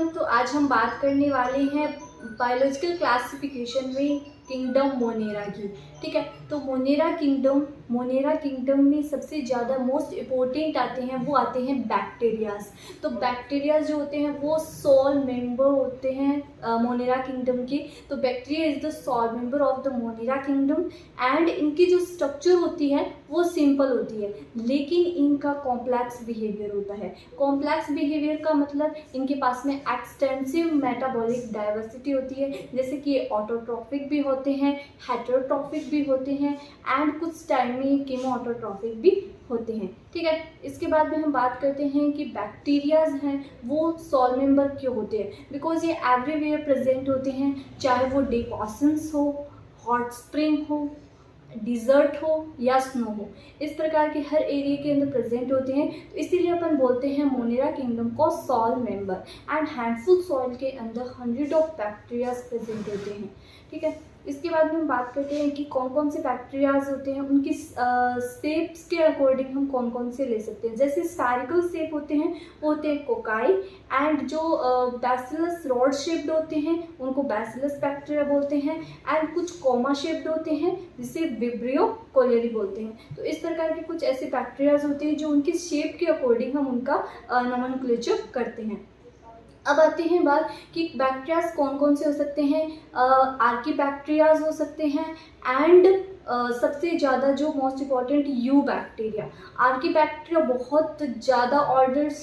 Everyone, तो आज हम बात करने वाले हैं बायोलॉजिकल क्लासिफिकेशन में किंगडम मोनेरा की। ठीक है, तो मोनेरा किंगडम में सबसे ज़्यादा मोस्ट इम्पोर्टेंट आते हैं बैक्टीरियाज। तो बैक्टीरियाज जो होते हैं वो सोल मेंबर होते हैं मोनेरा किंगडम के। तो bacteria is the sole member of the Monera kingdom and इनकी जो स्ट्रक्चर होती है वो सिंपल होती है, लेकिन इनका कॉम्प्लेक्स बिहेवियर होता है। कॉम्प्लेक्स बिहेवियर का मतलब इनके पास में एक्सटेंसिव मेटाबॉलिक डाइवर्सिटी होती है, जैसे कि ये ऑटोट्रॉफिक भी होते हैं, हेटेरोट्रॉफिक भी होते हैं एंड कुछ टाइम में कीमोऑटोट्रॉफिक भी होते हैं। ठीक है, इसके बाद में हम बात करते हैं कि बैक्टीरियाज हैं वो सॉल मेंबर क्यों होते हैं। बिकॉज ये एवरीवेयर प्रेजेंट होते हैं, चाहे वो डिपॉसेंस हो, हॉट स्प्रिंग हो, डिजर्ट हो या स्नो हो, इस प्रकार के हर एरिया के अंदर प्रेजेंट होते हैं। तो इसीलिए अपन बोलते हैं मोनेरा किंगडम को soul member. And handful soil के अंदर 100 ऑफ बैक्टीरियाज प्रेजेंट होते हैं। ठीक है, इसके बाद में हम बात करते हैं कि कौन कौन से बैक्टीरियाज होते हैं, उनकी शेप्स के अकॉर्डिंग हम कौन कौन से ले सकते हैं। जैसे स्फेरिकल शेप होते हैं वो होते हैं कोकाई, एंड जो बैसिलस रॉड शेप्ड होते हैं उनको बैसिलस बैक्टीरिया बोलते हैं, एंड कुछ कोमा शेप्ड होते हैं जिसे विब्रियो कोलेरी बोलते हैं। तो इस प्रकार के कुछ ऐसे बैक्टीरियाज होते हैं जो उनकी शेप के अकॉर्डिंग हम उनका नोमेनक्लेचर करते हैं। अब आते हैं बात कि बैक्टीरियाज कौन कौन से हो सकते हैं। आर्कीबैक्टीरियाज हो सकते हैं एंड सबसे ज़्यादा जो most important eubacteria. Archaebacteria बहुत ज़्यादा ऑर्डर्ड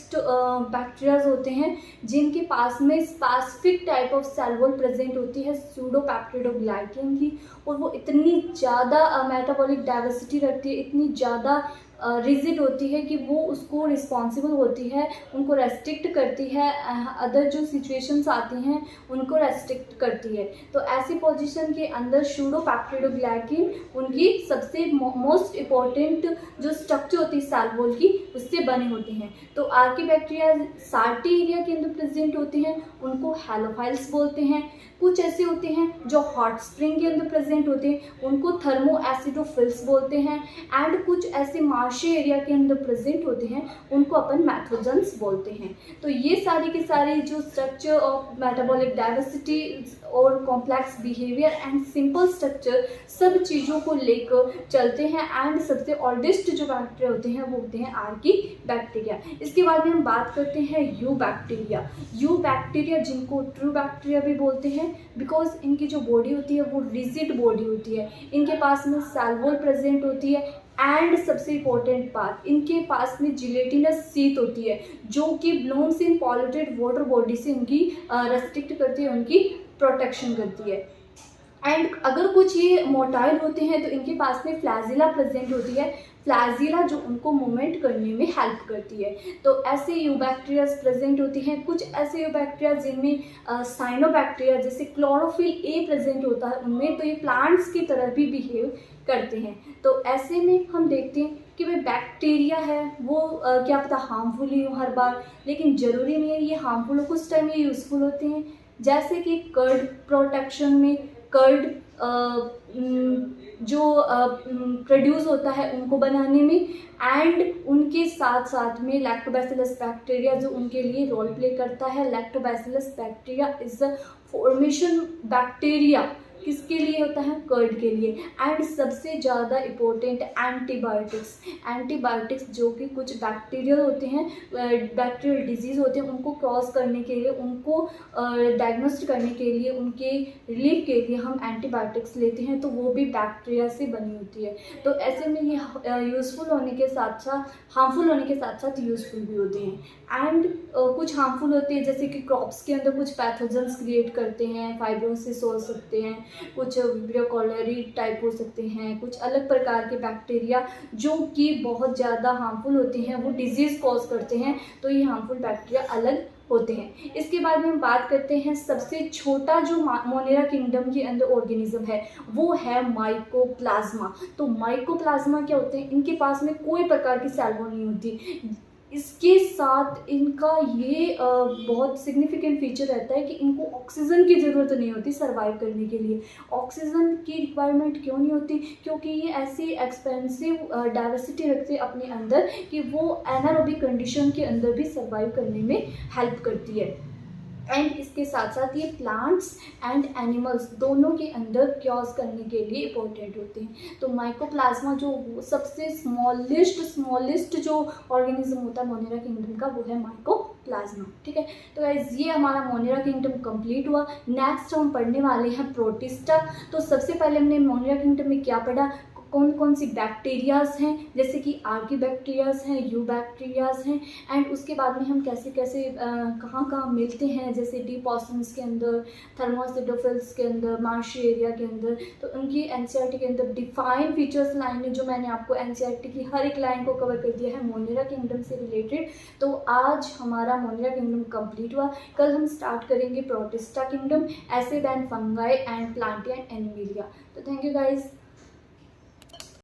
बैक्टीरियाज होते हैं जिनके पास में specific type of cell wall present होती है सूडोपेप्टिडोग्लाइकेन की, और वो इतनी ज़्यादा मेटाबॉलिक डाइवर्सिटी रखती है, इतनी ज़्यादा रिजिड होती है कि वो उसको रिस्पॉन्सिबल होती है, उनको रेस्ट्रिक्ट करती है, अदर जो सिचुएशंस आती हैं उनको रेस्ट्रिक्ट करती है। तो ऐसी पोजीशन के अंदर सूडोपेप्टिडोग्लाइकेन उनकी सबसे मोस्ट इम्पॉर्टेंट जो स्ट्रक्चर होती है सेल वॉल की, उससे बने होते हैं। तो आर्कीबैक्टीरिया साल्टी एरिया के अंदर प्रेजेंट होते हैं, उनको हैलोफाइल्स बोलते हैं। कुछ ऐसे होते हैं जो हॉट स्प्रिंग के अंदर प्रेजेंट होते हैं, उनको थर्मो एसिडोफिल्स बोलते हैं। एंड कुछ ऐसे मार्शी एरिया के अंदर प्रेजेंट होते हैं, उनको अपन मैथोजेंस बोलते हैं। तो ये सारी की सारी जो स्ट्रक्चर ऑफ मेटाबॉलिक डाइवर्सिटी और complex behaviour and simple structure, सब चीज़ों को लेकर चलते हैं। एंड सबसे ओल्डेस्ट जो बैक्टीरिया होते हैं वो होते हैं आर्की बैक्टीरिया। इसके बाद में हम बात करते हैं यू बैक्टीरिया। यू बैक्टीरिया जिनको ट्रू बैक्टीरिया भी बोलते हैं, बिकॉज इनकी जो बॉडी होती है वो रिजिड बॉडी होती है, इनके पास में सेल वॉल प्रेजेंट होती है, एंड सबसे इम्पोर्टेंट बात, इनके पास में जिलेटिनस सीथ होती है जो कि blooms in polluted water body से उनकी रेस्ट्रिक्ट करती है, उनकी प्रोटेक्शन करती है। एंड अगर कुछ ये मोटाइल होते हैं तो इनके पास में फ्लैजिला प्रेजेंट होती है, फ्लैजिला जो उनको मूवमेंट करने में हेल्प करती है। तो ऐसे यूबैक्टीरियाज प्रेजेंट होती हैं। कुछ ऐसे यूबैक्टीरिया जिनमें साइनोबैक्टीरिया जैसे क्लोरोफिल ए प्रेजेंट होता है उनमें, तो ये प्लांट्स की तरह भी बिहेव करते हैं। तो ऐसे में हम देखते हैं कि भाई बैक्टीरिया है वो क्या पता हार्मफुल ही हो हर बार, लेकिन ज़रूरी नहीं है ये हार्मफुल हो, कुछ टाइम ये यूज़फुल होते हैं। जैसे कि कर्ड प्रोटेक्शन में, कर्ड जो प्रोड्यूस होता है उनको बनाने में, एंड उनके साथ साथ में लैक्टोबैसिलस बैक्टीरिया जो उनके लिए रोल प्ले करता है। Lactobacillus bacteria is a formation bacteria, किसके लिए होता है, कर्ड के लिए। एंड सबसे ज़्यादा इम्पोर्टेंट एंटीबायोटिक्स जो कि कुछ बैक्टीरियल होते हैं, बैक्टीरियल डिजीज़ होते हैं, उनको क्रॉस करने के लिए, उनको डायग्नोस्ट करने के लिए, उनके रिलीफ के लिए हम एंटीबायोटिक्स लेते हैं, तो वो भी बैक्टीरिया से बनी होती है। तो ऐसे में ये यूज़फुल होने के साथ साथ हार्मफुल होने के साथ साथ यूज़फुल भी होते हैं। एंड कुछ हार्मफुल होते हैं जैसे कि क्रॉप्स के अंदर कुछ पैथोजेंस क्रिएट करते हैं, फाइब्रोसिस हो सकते हैं, कुछ विब्रियो कोलेरी टाइप हो सकते हैं, कुछ अलग प्रकार के बैक्टीरिया जो कि बहुत ज़्यादा हार्मफुल होते हैं, वो डिजीज़ कॉज करते हैं। तो ये हार्मफुल बैक्टीरिया अलग होते हैं। इसके बाद में हम बात करते हैं सबसे छोटा जो मोनेरा किंगडम के अंदर ऑर्गेनिज्म है वो है माइकोप्लाज्मा। तो माइकोप्लाज्मा क्या होते हैं, इनके पास में कोई प्रकार की सेल वॉल नहीं होती। इसके साथ इनका ये बहुत सिग्निफिकेंट फीचर रहता है कि इनको ऑक्सीजन की ज़रूरत नहीं होती सर्वाइव करने के लिए। ऑक्सीजन की रिक्वायरमेंट क्यों नहीं होती, क्योंकि ये ऐसी एक्सपेंसिव डाइवर्सिटी रखते हैं अपने अंदर कि वो एनारोबिक कंडीशन के अंदर भी सर्वाइव करने में हेल्प करती है। एंड इसके साथ साथ ये प्लांट्स एंड एनिमल्स दोनों के अंदर क्योर्स करने के लिए इम्पोर्टेंट होते हैं। तो माइकोप्लाज्मा जो सबसे स्मॉलेस्ट जो ऑर्गेनिज्म होता है मोनेरा किंगडम का, वो है माइकोप्लाज्मा। ठीक है, तो गाइस ये हमारा मोनेरा किंगडम कंप्लीट हुआ। नेक्स्ट हम पढ़ने वाले हैं प्रोटिस्टा। तो सबसे पहले हमने मोनेरा किंगडम में क्या पढ़ा, कौन कौन सी बैक्टीरियाज हैं, जैसे कि आर्कीबैक्टीरियाज हैं, यूबैक्टीरियाज हैं, एंड उसके बाद में हम कैसे कैसे कहाँ कहाँ मिलते हैं, जैसे डीपॉसम्स के अंदर, थर्मोसिडोफिल्स के अंदर, मार्शी एरिया के अंदर। तो उनकी एनसीईआरटी के अंदर डिफाइन फीचर्स लाइन है, जो मैंने आपको एनसीईआरटी की हर एक लाइन को कवर कर दिया है मोनेरा किंगडम से रिलेटेड। तो आज हमारा मोनेरा किंगडम कंप्लीट हुआ। कल हम स्टार्ट करेंगे Protista kingdom, acid and fungi and Plantae and Animalia. तो थैंक यू गाइज।